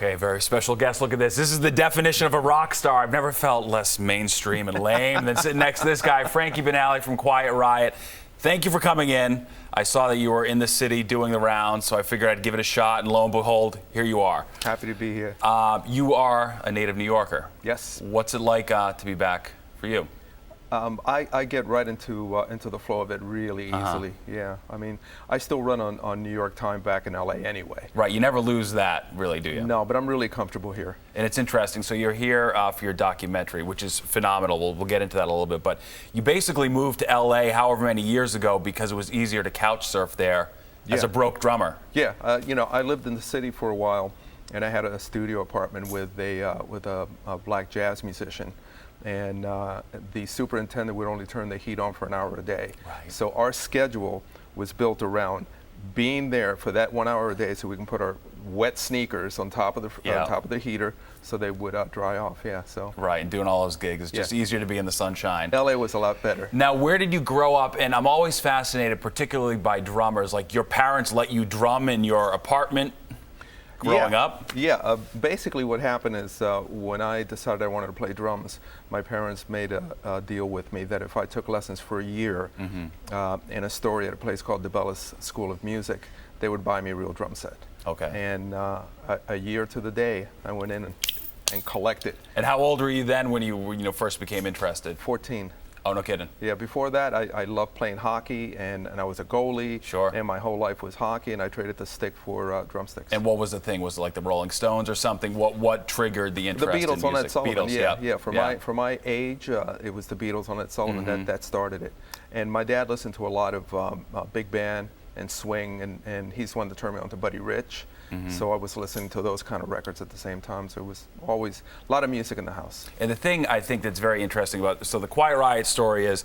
Okay, very special guest. Look at this. This is the definition of a rock star. I've never felt less mainstream and lame than sitting next to this guy, Frankie Banali from Quiet Riot. Thank you for coming in. I saw that you were in the city doing the rounds, so I figured I'd give it a shot, and lo and behold, here you are. Happy to be here. You are a native New Yorker. Yes. What's it like to be back for you? I get right into the flow of it really easily. Yeah, I mean, I still run on New York time back in LA anyway. Right, you never lose that, really, do you? No, but I'm really comfortable here. And it's interesting. So you're here for your documentary, which is phenomenal. We'll get into that a little bit. But you basically moved to LA however many years ago because it was easier to couch surf there as a broke drummer. Yeah, you know, I lived in the city for a while, and I had a studio apartment with a black jazz musician. And the superintendent would only turn the heat on for an hour a day. Right. So our schedule was built around being there for that 1 hour a day, so we can put our wet sneakers on top of the heater, so they would dry off. Yeah. So. Right, and doing all those gigs, it's just easier to be in the sunshine. LA was a lot better. Now, where did you grow up? And I'm always fascinated, particularly by drummers. Like, your parents let you drum in your apartment growing up? Yeah, basically what happened is when I decided I wanted to play drums, my parents made a deal with me that if I took lessons for a year in Astoria at a place called DeBellis School of Music, they would buy me a real drum set. Okay. And a year to the day, I went in and collected. And how old were you then when you first became interested? 14. Oh, no kidding. Yeah, before that, I loved playing hockey, and I was a goalie. Sure. And my whole life was hockey, and I traded the stick for drumsticks. And what was the thing? Was it like the Rolling Stones or something? What triggered the interest in music? The Beatles on Ed Sullivan. Beatles, yeah. For my age, it was the Beatles on Ed Sullivan that started it. And my dad listened to a lot of big band and swing, and he's the one that turned me on to Buddy Rich. So I was listening to those kind of records at the same time. So it was always a lot of music in the house. And the thing I think that's very interesting about, so the Quiet Riot story is,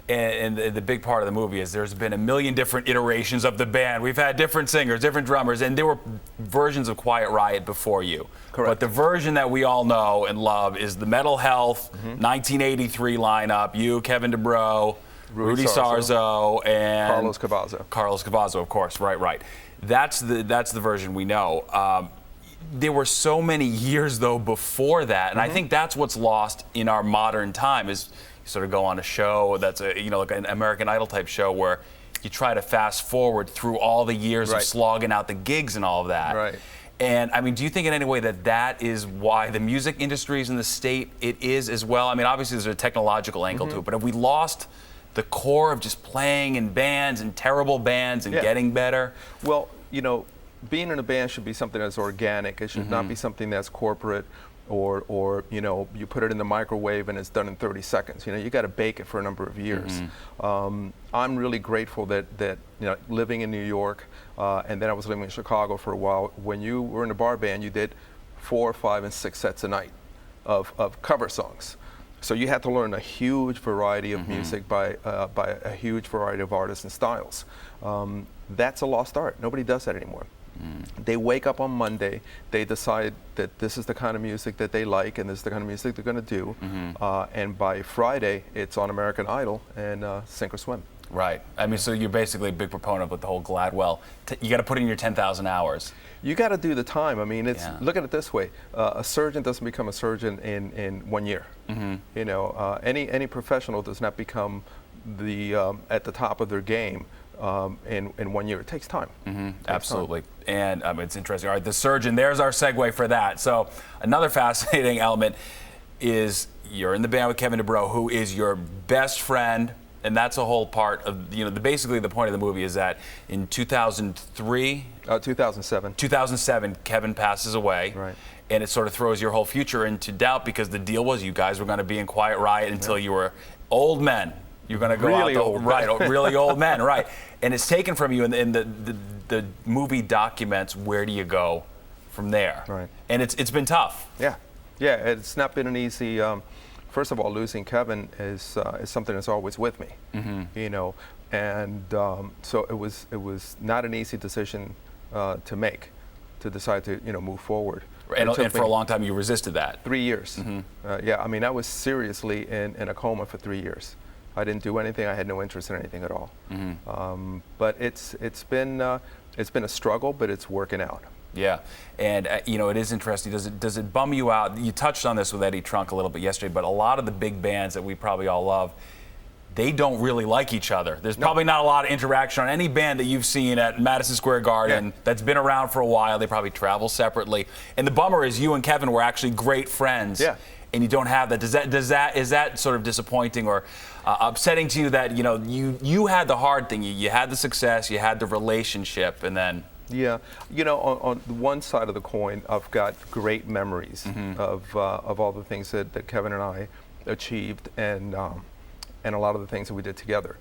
and the big part of the movie is there's been a million different iterations of the band. We've had different singers, different drummers, and there were versions of Quiet Riot before you. Correct. But the version that we all know and love is the Mental Health 1983 lineup. You, Kevin DuBrow, Rudy Sarzo, and Carlos Cavazo, of course. Right. That's the version we know. There were so many years though before that, and I think that's what's lost in our modern time. Is you sort of go on a show that's like an American Idol type show where you try to fast forward through all the years of slogging out the gigs and all of that. Right. And I mean, do you think in any way that is why the music industry is in the state it is as well? I mean, obviously there's a technological angle to it, but have we lost the core of just playing in bands and terrible bands and getting better? Well, being in a band should be something that's organic. It should not be something that's corporate or you put it in the microwave and it's done in 30 seconds. You got to bake it for a number of years. I'm really grateful that living in New York, and then I was living in Chicago for a while. When you were in a bar band, you did 4, 5, and 6 sets a night of cover songs. So you had to learn a huge variety of music by a huge variety of artists and styles. That's a lost art. Nobody does that anymore. They wake up on Monday, they decide that this is the kind of music that they like and this is the kind of music they're going to do, and by Friday it's on American Idol and sink or swim. Right. I mean, so you're basically a big proponent with the whole Gladwell. You got to put in your 10,000 hours. You got to do the time. I mean, look at it this way: a surgeon doesn't become a surgeon in 1 year. Any professional does not become at the top of their game in 1 year. It takes time. Absolutely. And it's interesting. All right, the surgeon, there's our segue for that. So another fascinating element is you're in the band with Kevin DuBrow, who is your best friend. And that's a whole part of, basically the point of the movie is that in 2003? 2007, Kevin passes away. Right. And it sort of throws your whole future into doubt because the deal was you guys were going to be in Quiet Riot until you were old men. You're going to go really out really old men, right? And it's taken from you, and the movie documents where do you go from there? Right. And it's been tough. Yeah, it's not been an easy. First of all, losing Kevin is something that's always with me. And so it was not an easy decision to make, to decide to move forward. And for a long time you resisted that. 3 years. I mean, I was seriously in a coma for 3 years. I didn't do anything. I had no interest in anything at all. But it's been a struggle, but it's working out. Yeah, and it is interesting. Does it bum you out? You touched on this with Eddie Trunk a little bit yesterday, but a lot of the big bands that we probably all love, they don't really like each other. There's probably not a lot of interaction on any band that you've seen at Madison Square Garden that's been around for a while. They probably travel separately. And the bummer is you and Kevin were actually great friends. Yeah. And you don't have that. Is that sort of disappointing or upsetting to you that you had the hard thing, you had the success, you had the relationship, and then? Yeah, on one side of the coin, I've got great memories of all the things that Kevin and I achieved, and a lot of the things that we did together.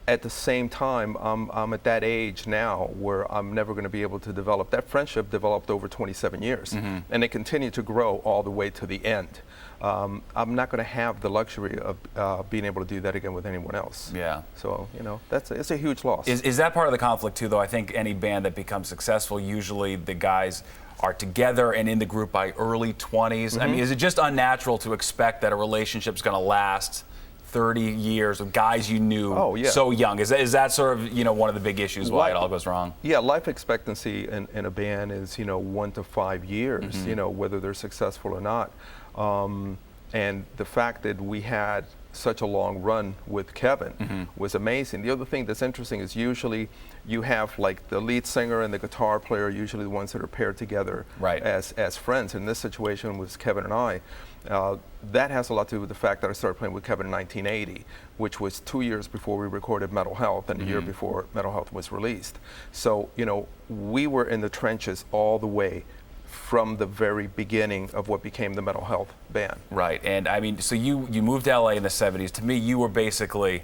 At the same time, I'm at that age now where I'm never going to be able to develop. That friendship developed over 27 years, and it continued to grow all the way to the end. I'm not going to have the luxury of being able to do that again with anyone else. Yeah. So, it's a huge loss. Is that part of the conflict too, though? I think any band that becomes successful, usually the guys are together and in the group by early 20s. I mean, is it just unnatural to expect that a relationship's going to last 30 years with guys you knew so young? Is that sort of one of the big issues why it all goes wrong? Yeah, life expectancy in a band is 1 to 5 years. Whether they're successful or not, and the fact that we had such a long run with Kevin was amazing. The other thing that's interesting is usually you have like the lead singer and the guitar player, usually the ones that are paired together as friends. In this situation was Kevin and I. That has a lot to do with the fact that I started playing with Kevin in 1980, which was 2 years before we recorded Metal Health and the year before Metal Health was released. So, we were in the trenches all the way from the very beginning of what became the Metal Health band. Right, and I mean, so you moved to LA in the 70s. To me, you were basically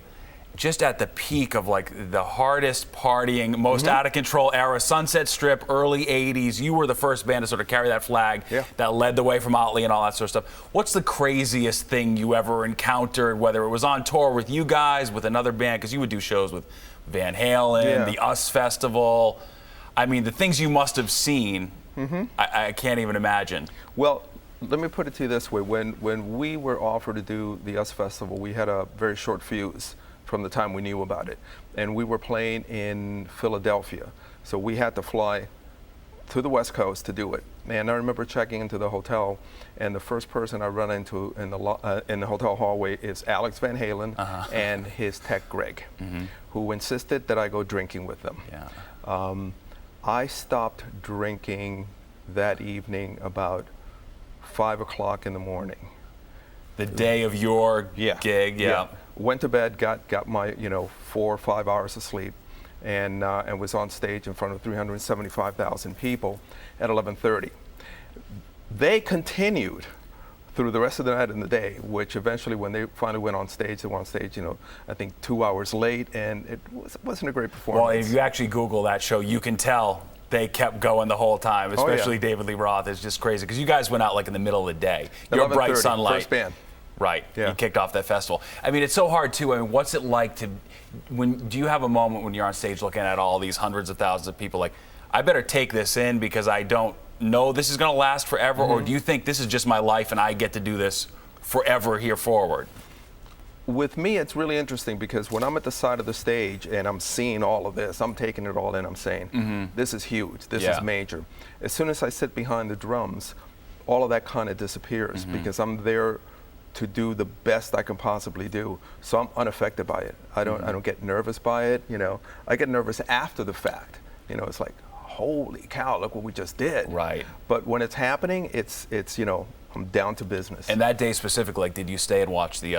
just at the peak of like the hardest partying, most out of control era, Sunset Strip, early 80s. You were the first band to sort of carry that flag that led the way from Otley and all that sort of stuff. What's the craziest thing you ever encountered, whether it was on tour with you guys, with another band, because you would do shows with Van Halen, the US Festival. I mean, the things you must have seen, I can't even imagine. Well, let me put it to you this way. When we were offered to do the US Festival, we had a very short fuse from the time we knew about it. And we were playing in Philadelphia. So we had to fly to the West Coast to do it. And I remember checking into the hotel, and the first person I run into in the hotel hallway is Alex Van Halen and his tech Greg, who insisted that I go drinking with them. I stopped drinking that evening about 5 o'clock in the morning. The day of your gig, Went to bed, got my 4 or 5 hours of sleep, and was on stage in front of 375,000 people at 11:30. They continued through the rest of the night and the day, which eventually, when they finally went on stage, they went on stage, I think 2 hours late, and it wasn't a great performance. Well, if you actually Google that show, you can tell they kept going the whole time, especially David Lee Roth. It's just crazy, because you guys went out like in the middle of the day. Your bright sunlight. First band. Right, you kicked off that festival. I mean, it's so hard too. I mean, what's it like to, do you have a moment when you're on stage looking at all these hundreds of thousands of people, like, I better take this in because I don't know this is going to last forever, or do you think this is just my life and I get to do this forever here forward? With me, it's really interesting because when I'm at the side of the stage and I'm seeing all of this, I'm taking it all in, I'm saying, this is huge, this is major. As soon as I sit behind the drums, all of that kind of disappears because I'm there to do the best I can possibly do. So I'm unaffected by it. I don't get nervous by it, I get nervous after the fact. It's like, holy cow, look what we just did. Right. But when it's happening, it's I'm down to business. And that day specifically, like, did you stay and watch the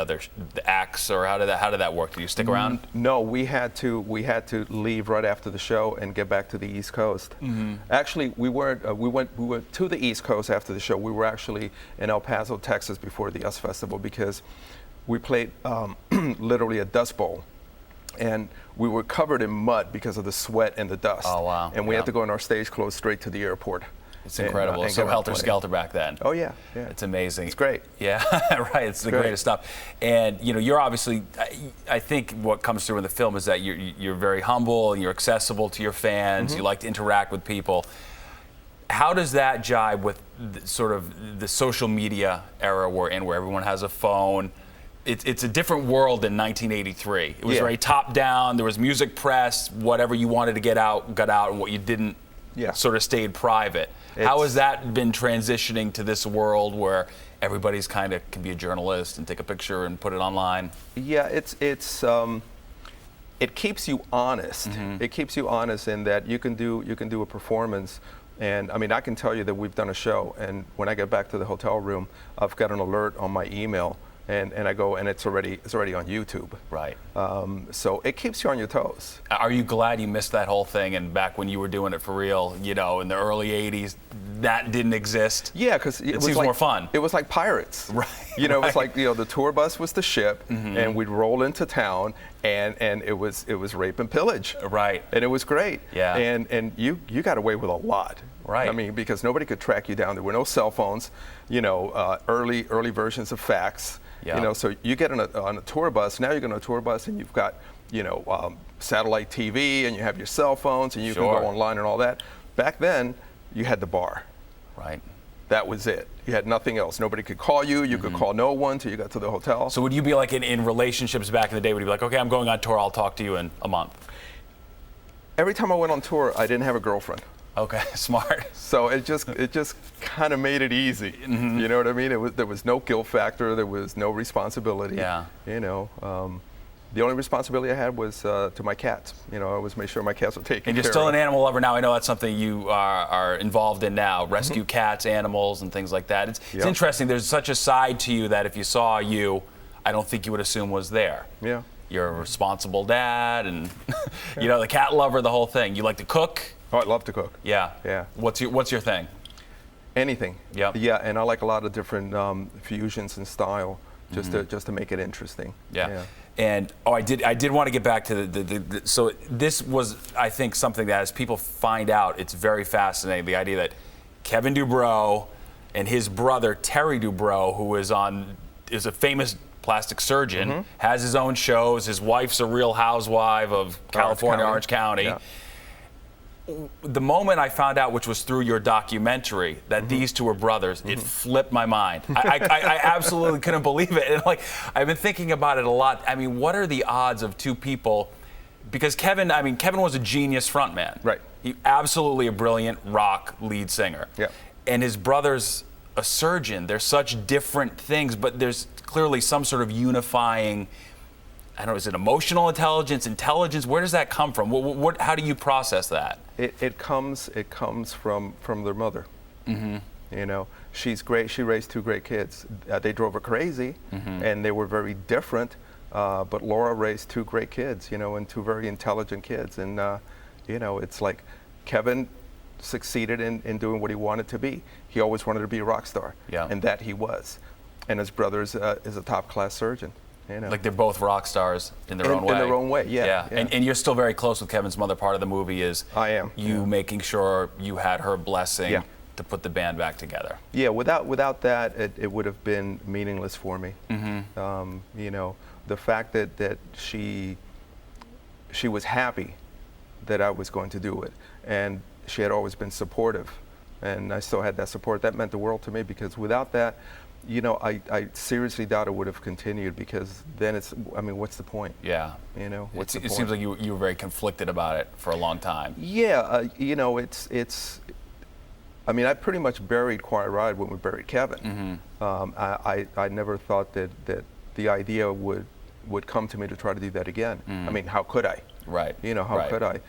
acts, or how did that work? Did you stick around? No, we had to leave right after the show and get back to the East Coast. Actually, we weren't. We went to the East Coast after the show. We were actually in El Paso, Texas, before the US Festival, because we played literally a dust bowl. And we were covered in mud because of the sweat and the dust. Oh, wow. And we had to go in our stage clothes straight to the airport. It's incredible. So helter-skelter back then. Oh, yeah. It's amazing. It's great. Yeah, right. It's the greatest stuff. And, you're obviously, I think what comes through in the film is that you're very humble and you're accessible to your fans. You like to interact with people. How does that jibe with sort of the social media era we're in, where everyone has a phone? It's a different world than 1983. It was very top-down. There was music press. Whatever you wanted to get out, got out, and what you didn't sort of stayed private. How has that been transitioning to this world where everybody's kind of can be a journalist and take a picture and put it online? Yeah, it keeps you honest. It keeps you honest in that you can do a performance. And I mean, I can tell you that we've done a show, and when I get back to the hotel room, I've got an alert on my email, and I go, and it's already on YouTube. Right. So it keeps you on your toes. Are you glad you missed that whole thing? And back when you were doing it for real, you know, in the early '80s, that didn't exist. Yeah, because it seems more fun. It was like Pirates. Right. You know, it was like, you know, the tour bus was the ship, and we'd roll into town, and it was rape and pillage. Right. And it was great. Yeah. And you got away with a lot. Right. I mean, because nobody could track you down. There were no cell phones. You know, early versions of fax. Yeah. You know, so you get on a tour bus. Now you're on a tour bus, and you've got, you know, satellite TV, and you have your cell phones, and you can go online and all that. Back then, you had the bar. Right. That was it. You had nothing else. Nobody could call you. You could call no one till you got to the hotel. So would you be like in relationships back in the day? Would you be like, okay, I'm going on tour. I'll talk to you in a month? Every time I went on tour, I didn't have a girlfriend. Okay, smart. So it just kind of made it easy. You know what I mean? There was no guilt factor. There was no responsibility. Yeah. You know, the only responsibility I had was to my cats. You know, I always made sure my cats were taken care of. And you're still an animal lover now. I know that's something you are involved in now. Rescue cats, animals, and things like that. It's interesting. There's such a side to you that if you saw you, I don't think you would assume was there. Yeah. You're a responsible dad, and you know, the cat lover, the whole thing. You like to cook? Oh, I love to cook. Yeah. Yeah. What's your thing? Anything. Yep. Yeah, and I like a lot of different fusions in style, just to make it interesting. Yeah. And I did want to get back to the so this was, I think, something that as people find out, it's very fascinating. The idea that Kevin DuBrow and his brother Terry DuBrow, who is a famous plastic surgeon, has his own shows. His wife's a Real Housewife of California, Orange County. Yeah. The moment I found out, which was through your documentary, that these two were brothers, it flipped my mind. I absolutely couldn't believe it. And like, I've been thinking about it a lot. I mean, what are the odds of two people? Because Kevin was a genius frontman. Right. He absolutely a brilliant rock lead singer. Yeah. And his brother's a surgeon. They're such different things, but there's clearly some sort of unifying. I don't know, is it emotional intelligence, intelligence? Where does that come from? How do you process that? It comes from their mother. You know, she's great. She raised two great kids. They drove her crazy, and they were very different. But Laura raised two great kids, you know, and two very intelligent kids. And you know, it's like Kevin succeeded in doing what he wanted to be. He always wanted to be a rock star, and that he was. And his brother is a top-class surgeon. You know. Like they're both rock stars in their own way. In their own way, yeah. And you're still very close with Kevin's mother. Part of the movie is I am. You making sure you had her blessing to put the band back together. Yeah, without that, it would have been meaningless for me. You know, the fact that she was happy that I was going to do it, and she had always been supportive, and I still had that support. That meant the world to me, because without that, you know, I seriously doubt it would have continued, because then what's the point? Yeah. You know, what's the point? It seems like you were very conflicted about it for a long time. Yeah, you know, I mean, I pretty much buried Quiet Riot when we buried Kevin. I never thought that the idea would come to me to try to do that again. I mean, how could I? Right. You know, how could I?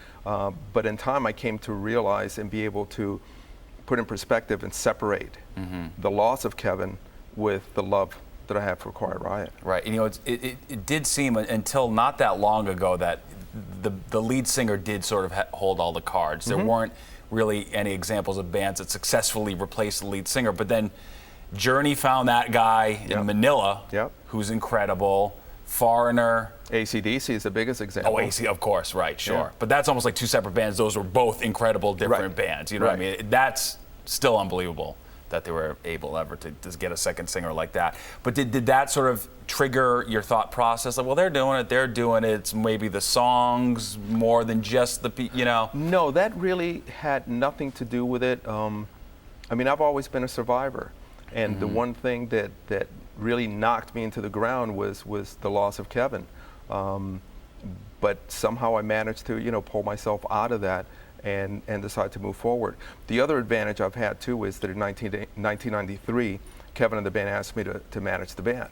But in time, I came to realize and be able to put in perspective and separate the loss of Kevin with the love that I have for Quiet Riot. Right. You know, it did seem until not that long ago that the lead singer did sort of hold all the cards. There weren't really any examples of bands that successfully replaced the lead singer. But then Journey found that guy in Manila, who's incredible. Foreigner. AC/DC is the biggest example. Oh, AC, of course, right, sure. Yeah. But that's almost like two separate bands. Those were both incredible, different bands. You know what I mean? That's still unbelievable that they were able ever to get a second singer like that. But did that sort of trigger your thought process? Like, well, they're doing it. It's maybe the songs more than just you know? No, that really had nothing to do with it. I mean, I've always been a survivor. And the one thing that really knocked me into the ground was the loss of Kevin. But somehow I managed to, you know, pull myself out of that and decide to move forward. The other advantage I've had too is that in 1993, Kevin and the band asked me to manage the band.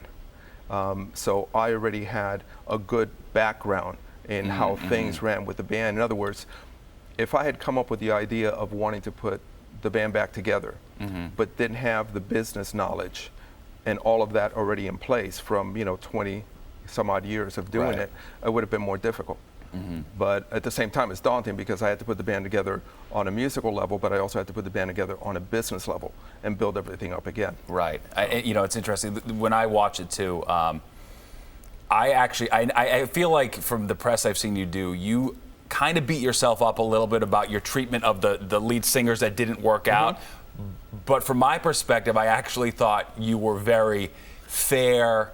So I already had a good background in how things ran with the band. In other words, if I had come up with the idea of wanting to put the band back together, but didn't have the business knowledge and all of that already in place from 20 some odd years of doing it would have been more difficult. But at the same time, it's daunting because I had to put the band together on a musical level, but I also had to put the band together on a business level and build everything up again. Right. It's interesting. When I watch it too, I feel like from the press I've seen you do, you kind of beat yourself up a little bit about your treatment of the lead singers that didn't work out. But from my perspective, I actually thought you were very fair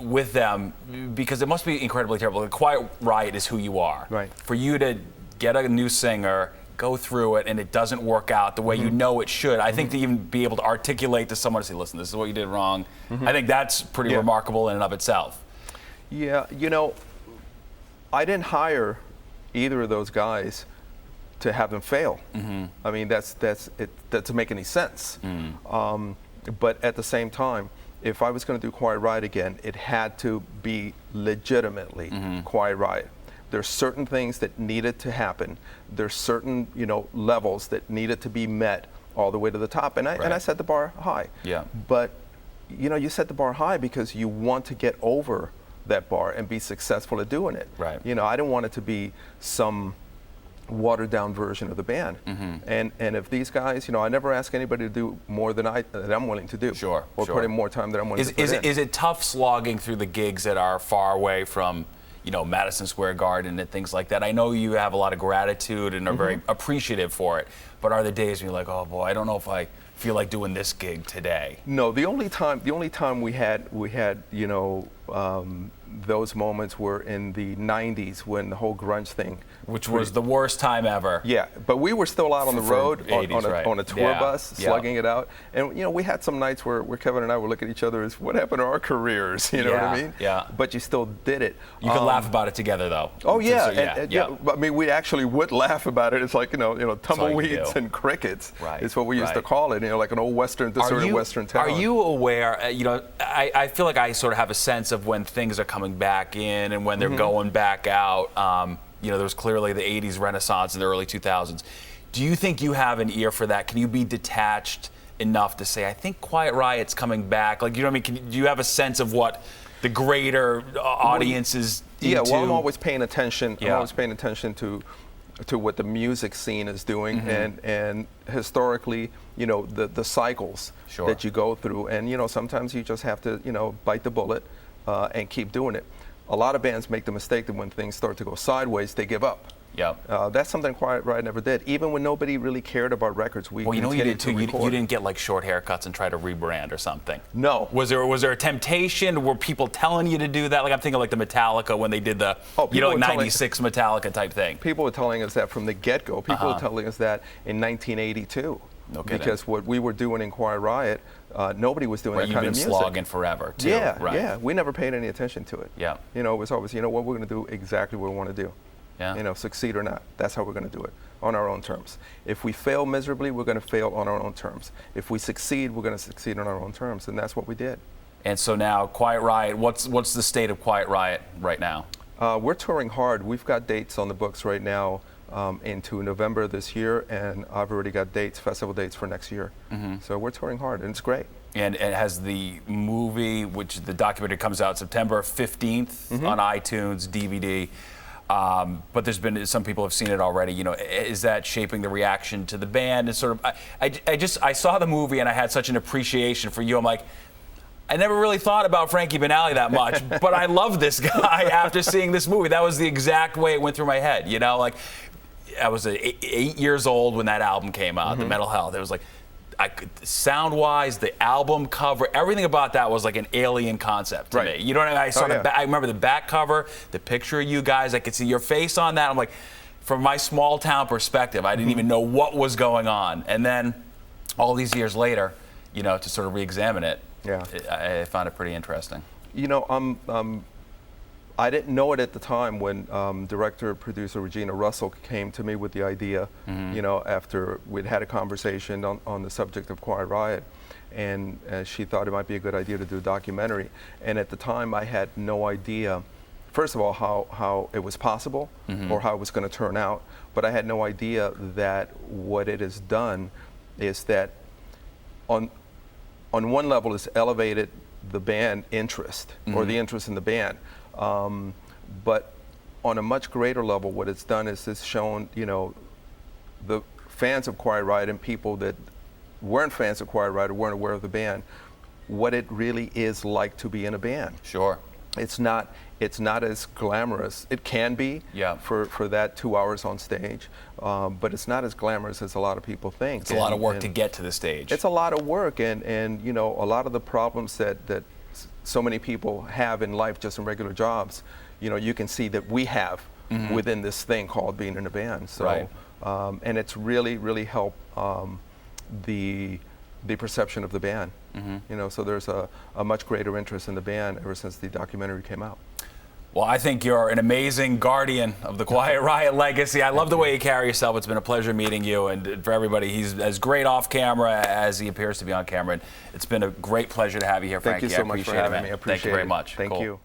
with them, because it must be incredibly terrible. The Quiet Riot is who you are. Right. For you to get a new singer, go through it, and it doesn't work out the way you know it should, I think to even be able to articulate to someone to say, listen, this is what you did wrong, I think that's pretty remarkable in and of itself. Yeah, I didn't hire either of those guys to have them fail. I mean, that doesn't make any sense. But at the same time, if I was going to do Quiet Riot again, it had to be legitimately Quiet Riot. There's certain things that needed to happen. There's certain levels that needed to be met all the way to the top, and I set the bar high. Yeah. But you set the bar high because you want to get over that bar and be successful at doing it. Right. I didn't want it to be some watered down version of the band. And if these guys, I never ask anybody to do more than I'm willing to do. Sure. Or put in more time than I'm willing to put in. Is it tough slogging through the gigs that are far away from, Madison Square Garden and things like that? I know you have a lot of gratitude and are very appreciative for it, but are there days when you're like, oh boy, I don't know if I feel like doing this gig today? No, the only time we had those moments were in the 90s when the whole grunge thing, which was the worst time ever. Yeah, but we were still out on the road 80s, on a tour bus, slugging it out. And we had some nights where Kevin and I would look at each other as, what happened to our careers? You know what I mean? Yeah. But you still did it. You could laugh about it together, though. Oh yeah, I mean, we actually would laugh about it. It's like tumbleweeds and crickets. Right. Is what we used to call it. Like an old deserted western town. Are you aware? I feel like I sort of have a sense of when things are coming back in and when they're going back out. There was clearly the 80s Renaissance and the early 2000s. Do you think you have an ear for that? Can you be detached enough to say, I think Quiet Riot's coming back? Like, do you have a sense of what the greater audience is into? Yeah, well, I'm always paying attention. I'm always paying attention to what the music scene is doing, and historically, the cycles that you go through. And, sometimes you just have to, bite the bullet and keep doing it. A lot of bands make the mistake that when things start to go sideways, they give up. Yeah. That's something Quiet Riot never did. Even when nobody really cared about records, we you continued did too. to record. You didn't get like short haircuts and try to rebrand or something. No. Was there a temptation? Were people telling you to do that? Like, I'm thinking like the Metallica when they did the 96 Metallica type thing. People were telling us that from the get-go. People were telling us that in 1982. No kidding. Because what we were doing in Quiet Riot, nobody was doing that kind of music. You've been slogging forever, too. Yeah. We never paid any attention to it. Yeah. It was always, what we're going to do exactly what we want to do. Yeah. Succeed or not. That's how we're going to do it, on our own terms. If we fail miserably, we're going to fail on our own terms. If we succeed, we're going to succeed on our own terms, and that's what we did. And so now, Quiet Riot, what's the state of Quiet Riot right now? We're touring hard. We've got dates on the books right now into November this year, and I've already got festival dates for next year. So we're touring hard, and it's great. And has the movie, which the documentary comes out September 15th on iTunes, DVD, but there's been some people have seen it already. Is that shaping the reaction to the band? And sort of, I saw the movie and I had such an appreciation for you. I'm like, I never really thought about Frankie Banali that much, but I love this guy after seeing this movie. That was the exact way it went through my head. Like, I was 8 years old when that album came out, The Mental Health. It was like, sound-wise, the album cover, everything about that was like an alien concept to me. You know what I mean? I remember the back cover, the picture of you guys. I could see your face on that. I'm like, from my small-town perspective, I didn't even know what was going on. And then, all these years later, to sort of re-examine it, I found it pretty interesting. I didn't know it at the time when director producer Regina Russell came to me with the idea, you know, after we'd had a conversation on the subject of Quiet Riot, and she thought it might be a good idea to do a documentary. And at the time I had no idea, first of all, how it was possible or how it was going to turn out, but I had no idea that what it has done is that on one level it's elevated the band interest or the interest in the band. But on a much greater level, what it's done is it's shown, you know, the fans of Quiet Riot and people that weren't fans of Quiet Riot or weren't aware of the band, what it really is like to be in a band. Sure. It's not as glamorous. It can be for that 2 hours on stage, but it's not as glamorous as a lot of people think. It's a lot of work to get to the stage. It's a lot of work, and you know, a lot of the problems that so many people have in life, just in regular jobs, you know, you can see that we have within this thing called being in a band. So, and it's really helped the perception of the band. You know, so there's a much greater interest in the band ever since the documentary came out. Well, I think you're an amazing guardian of the Quiet Riot legacy. I love the way you carry yourself. It's been a pleasure meeting you, and for everybody, he's as great off camera as he appears to be on camera. And it's been a great pleasure to have you here, Frankie. Thank you so much for having me. I appreciate it. Thank you very much. Thank you.